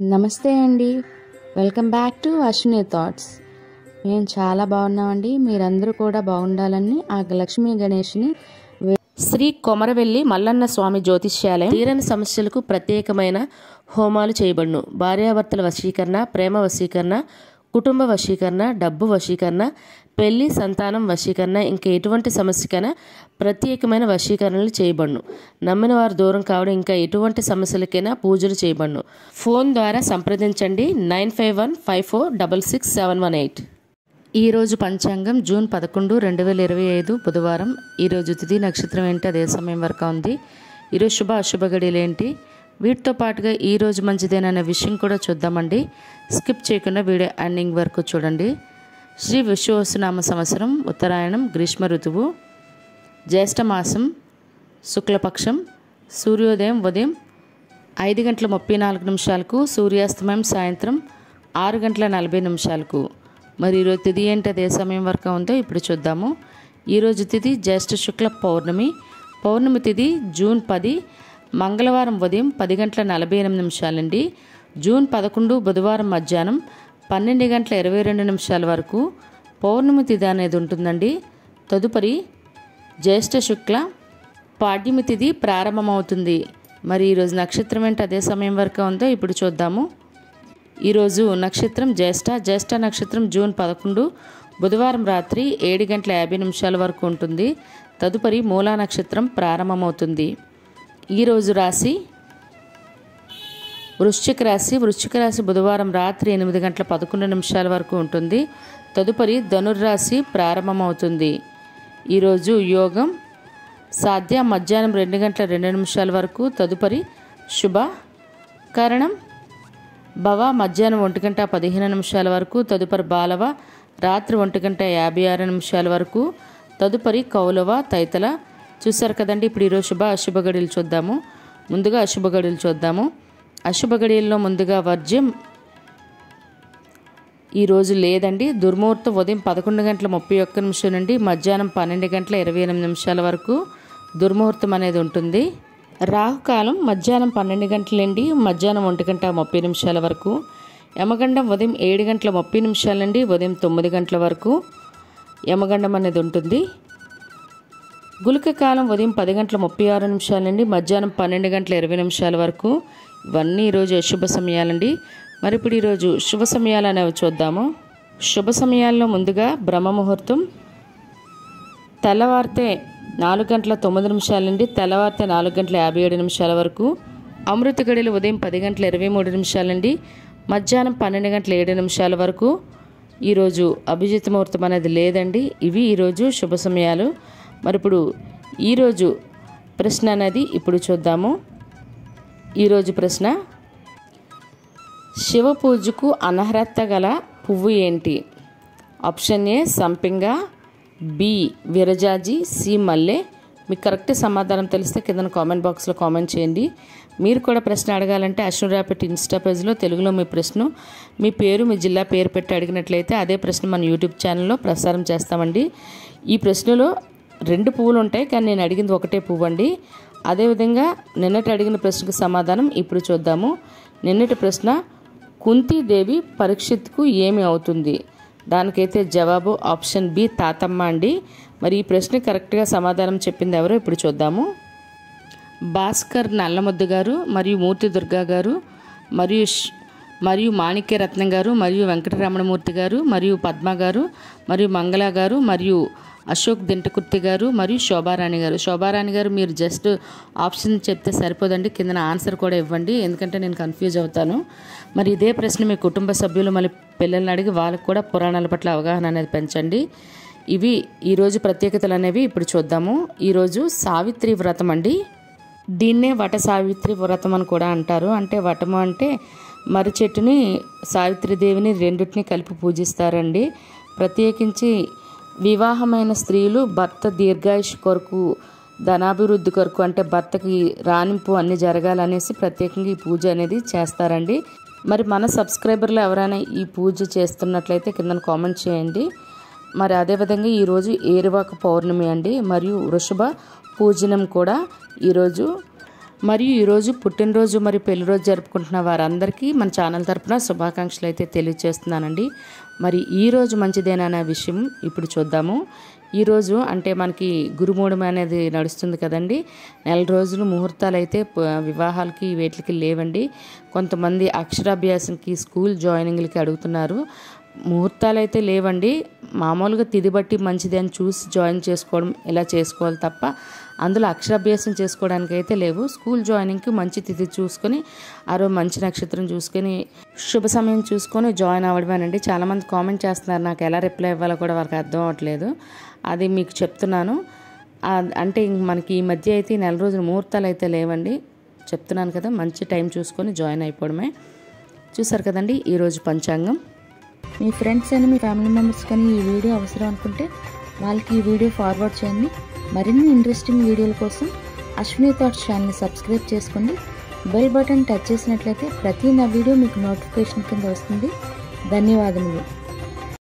నమస్తే అండి. Welcome back to Ashwini thoughts. మేము చాలా బాగున్నామండి. మీరందరూ కూడా బాగుండాలని ఆ లక్ష్మీ గణేష్ని శ్రీ కొమరవెల్లి మల్లన్న స్వామి జ్యోతిష్యాలయం తీరని సమస్యలకు ప్రత్యేకమైన హోమాలు చేయబడును. భార్యాభర్తల వశీకరణ, ప్రేమ వశీకరణ, కుటుంబ వశీకరణ, డబ్బు వశీకరణ, పెళ్లి, సంతానం వశీకరణ, ఇంకా ఎటువంటి సమస్యకైనా ప్రత్యేకమైన వశీకరణలు చేయబడును. నమ్మిన వారు దూరం కావడం, ఇంకా ఎటువంటి సమస్యలకైనా పూజలు చేయబడును. ఫోన్ ద్వారా సంప్రదించండి 9515466718. ఈరోజు పంచాంగం జూన్ 11, 2025 బుధవారం. ఈరోజు తిథి నక్షత్రం ఏంటి, అదే సమయం వరకు ఉంది. ఈరోజు శుభ అశుభ గడియలు ఏంటి, వీటితో పాటుగా ఈరోజు మంచిదేననే విషయం కూడా చూద్దామండి. స్కిప్ చేయకుండా వీడియో ఎండింగ్ వరకు చూడండి. శ్రీ విశ్వవసునామ సంవత్సరం, ఉత్తరాయణం, గ్రీష్మ ఋతువు, జ్యేష్ఠమాసం, శుక్లపక్షం, సూర్యోదయం ఉదయం 5:34 సూర్యాస్తమయం సాయంత్రం 6:40. మరి ఈరోజు తిథి ఏంటి, అదే సమయం వరకు ఉందో ఇప్పుడు చూద్దాము. ఈరోజు తిథి జ్యేష్ఠ శుక్ల పౌర్ణమి. పౌర్ణమి తిథి జూన్ 10 మంగళవారం ఉదయం 10:48 జూన్ 11 బుధవారం మధ్యాహ్నం 12:22 వరకు పౌర్ణమి తిథి అనేది ఉంటుందండి. తదుపరి జ్యేష్ఠ శుక్ల పాడ్యమి తిథి ప్రారంభమవుతుంది. మరి ఈరోజు నక్షత్రం ఏంటి, అదే సమయం వరకు ఉందో ఇప్పుడు చూద్దాము. ఈరోజు నక్షత్రం జ్యేష్ఠ. జ్యేష్ఠ నక్షత్రం జూన్ 11 బుధవారం రాత్రి 7:50 వరకు ఉంటుంది. తదుపరి మూలా నక్షత్రం ప్రారంభమవుతుంది. ఈరోజు రాశి వృశ్చిక రాశి. వృశ్చిక రాశి బుధవారం రాత్రి 8:11 వరకు ఉంటుంది. తదుపరి ధనుర్రాశి ప్రారంభమవుతుంది. ఈరోజు యోగం సాధ్య మధ్యాహ్నం 2:02 వరకు. తదుపరి శుభ కరణం భవ మధ్యాహ్నం 1:15 వరకు. తదుపరి బాలవ రాత్రి 1:56 వరకు. తదుపరి కౌలవ తైతల. చూసారు కదండి. ఇప్పుడు ఈరోజు శుభ అశుభ గడియలు చూద్దాము. ముందుగా అశుభ గడియలు చూద్దాము. అశుభ గడియల్లో ముందుగా వర్జ్యం ఈరోజు లేదండి. దుర్ముహూర్తం ఉదయం 11:31 నుండి మధ్యాహ్నం 12:28 వరకు దుర్ముహూర్తం అనేది ఉంటుంది. రాహుకాలం మధ్యాహ్నం 12 గంటల నుండి మధ్యాహ్నం 1:30 వరకు. యమగండం ఉదయం 7:30 నుండి ఉదయం 9 గంటల వరకు యమగండం అనేది ఉంటుంది. గుళిక కాలం ఉదయం 10:36 నుండి మధ్యాహ్నం 12:20 వరకు. ఇవన్నీ ఈరోజు అశుభ సమయాలండి. మరి ఇప్పుడు ఈరోజు శుభ సమయాలు అనేవి చూద్దాము. శుభ సమయాల్లో ముందుగా బ్రహ్మ ముహూర్తం తెల్లవారితే 4:09 నుండి తెల్లవారితే 4:57 వరకు. అమృత గడియలు ఉదయం 10:23 నుండి మధ్యాహ్నం 12:07 వరకు. ఈరోజు అభిజిత్ ముహూర్తం అనేది లేదండి. ఇవి ఈరోజు శుభ సమయాలు. మరి ఇప్పుడు ఈరోజు ప్రశ్న అనేది ఇప్పుడు చూద్దాము. ఈరోజు ప్రశ్న, శివ పూజకు అనర్హత గల పువ్వు ఏంటి? ఆప్షన్ ఏ సంపింగ, బి విరజాజి, సి మల్లె. మీకు కరెక్ట్ సమాధానం తెలిస్తే కింద కామెంట్ బాక్స్లో కామెంట్ చేయండి. మీరు కూడా ప్రశ్న అడగాలంటే అశ్విని రాపెట్ ఇన్స్టా పేజ్లో తెలుగులో మీ ప్రశ్న, మీ పేరు, మీ జిల్లా పేరు పెట్టి అడిగినట్లయితే అదే ప్రశ్న మన యూట్యూబ్ ఛానల్లో ప్రసారం చేస్తామండి. ఈ ప్రశ్నలో 2 పువ్వులు ఉంటాయి, కానీ నేను అడిగింది ఒకటే పువ్వు అండి. అదేవిధంగా నిన్నటి అడిగిన ప్రశ్నకు సమాధానం ఇప్పుడు చూద్దాము. నిన్నటి ప్రశ్న, కుంతీదేవి పరీక్షిత్కు ఏమి అవుతుంది? దానికైతే జవాబు ఆప్షన్ బి తాతమ్మ అండి. మరి ఈ ప్రశ్న కరెక్ట్గా సమాధానం చెప్పింది ఎవరో ఇప్పుడు చూద్దాము. భాస్కర్ నల్లముద్దు గారు, మరియు మూర్తి దుర్గా గారు, మరియు మాణిక్యరత్నం గారు, మరియు వెంకటరమణమూర్తి గారు, మరియు పద్మ గారు, మరియు మంగళ గారు, మరియు అశోక్ దింటకుర్తి గారు, మరియు శోభారాణి గారు. శోభారాణి గారు మీరు జస్ట్ ఆప్షన్ చెప్తే సరిపోదండి, కింద ఆన్సర్ కూడా ఇవ్వండి, ఎందుకంటే నేను కన్ఫ్యూజ్ అవుతాను. మరి ఇదే ప్రశ్న మీ కుటుంబ సభ్యులు మళ్ళీ పిల్లల్ని అడిగి వాళ్ళకు కూడా పురాణాల పట్ల అవగాహన అనేది పెంచండి. ఇవి ఈరోజు ప్రత్యేకతలు అనేవి ఇప్పుడు చూద్దాము. ఈరోజు సావిత్రి వ్రతం అండి. దీన్నే వట సావిత్రి వ్రతం అని కూడా అంటారు. అంటే వటము అంటే మర్రి చెట్టుని, సావిత్రిదేవిని రెండింటిని కలిపి పూజిస్తారండి. ప్రత్యేకించి వివాహమైన స్త్రీలు భర్త దీర్ఘాయుష్ కొరకు, ధనాభివృద్ధి కొరకు, అంటే భర్తకి రాణింపు అన్నీ జరగాలనేసి ప్రత్యేకంగా ఈ పూజ అనేది చేస్తారండి. మరి మన సబ్స్క్రైబర్లు ఎవరైనా ఈ పూజ చేస్తున్నట్లయితే కింద కామెంట్ చేయండి. మరి అదేవిధంగా ఈరోజు ఏరువాక పౌర్ణమి అండి, మరియు వృషభ పూజనం కూడా ఈరోజు మరియు ఈరోజు పుట్టినరోజు మరియు పెళ్లిరోజు జరుపుకుంటున్న వారందరికీ మన ఛానల్ తరపున శుభాకాంక్షలు అయితే తెలియజేస్తున్నానండి. మరి ఈరోజు మంచిదేనా విషయం ఇప్పుడు చూద్దాము. ఈరోజు అంటే మనకి గురుమూఢం అనేది నడుస్తుంది కదండి. నెల రోజులు ముహూర్తాలు అయితే వివాహాలకి వేట్లకి లేవండి. కొంతమంది అక్షరాభ్యాసంకి స్కూల్ జాయినింగ్లకి అడుగుతున్నారు. ముహూర్తాలు అయితే లేవండి. మామూలుగా తిది బట్టి మంచిది అని చూసి జాయిన్ చేసుకోవడం ఇలా చేసుకోవాలి తప్ప అందులో అక్షరాభ్యాసం చేసుకోవడానికి అయితే లేవు. స్కూల్ జాయినింగ్కి మంచి తిథి చూసుకొని మంచి నక్షత్రం చూసుకొని శుభ సమయం చూసుకొని జాయిన్ అవ్వడమేనండి. చాలామంది కామెంట్ చేస్తున్నారు, నాకు ఎలా రిప్లై ఇవ్వాలో కూడా వాళ్ళకి అర్థం అవ్వట్లేదు. అది మీకు చెప్తున్నాను. అంటే మనకి ఈ మధ్య అయితే నెల రోజులు ముహూర్తాలు అయితే లేవండి. చెప్తున్నాను కదా, మంచి టైం చూసుకొని జాయిన్ అయిపోవడమే. చూసారు కదండి ఈరోజు పంచాంగం. మీ ఫ్రెండ్స్ అని మీ ఫ్యామిలీ మెంబర్స్ కానీ ఈ వీడియో అవసరం అనుకుంటే వాళ్ళకి ఈ వీడియో ఫార్వర్డ్ చేయండి. మరిన్ని ఇంట్రెస్టింగ్ వీడియోల కోసం అశ్విని థాట్స్ ఛానల్ని సబ్స్క్రైబ్ చేసుకోండి. బెల్ బటన్ టచ్ చేసినట్లయితే ప్రతి నా వీడియో మీకు నోటిఫికేషన్ కింద వస్తుంది. ధన్యవాదములు.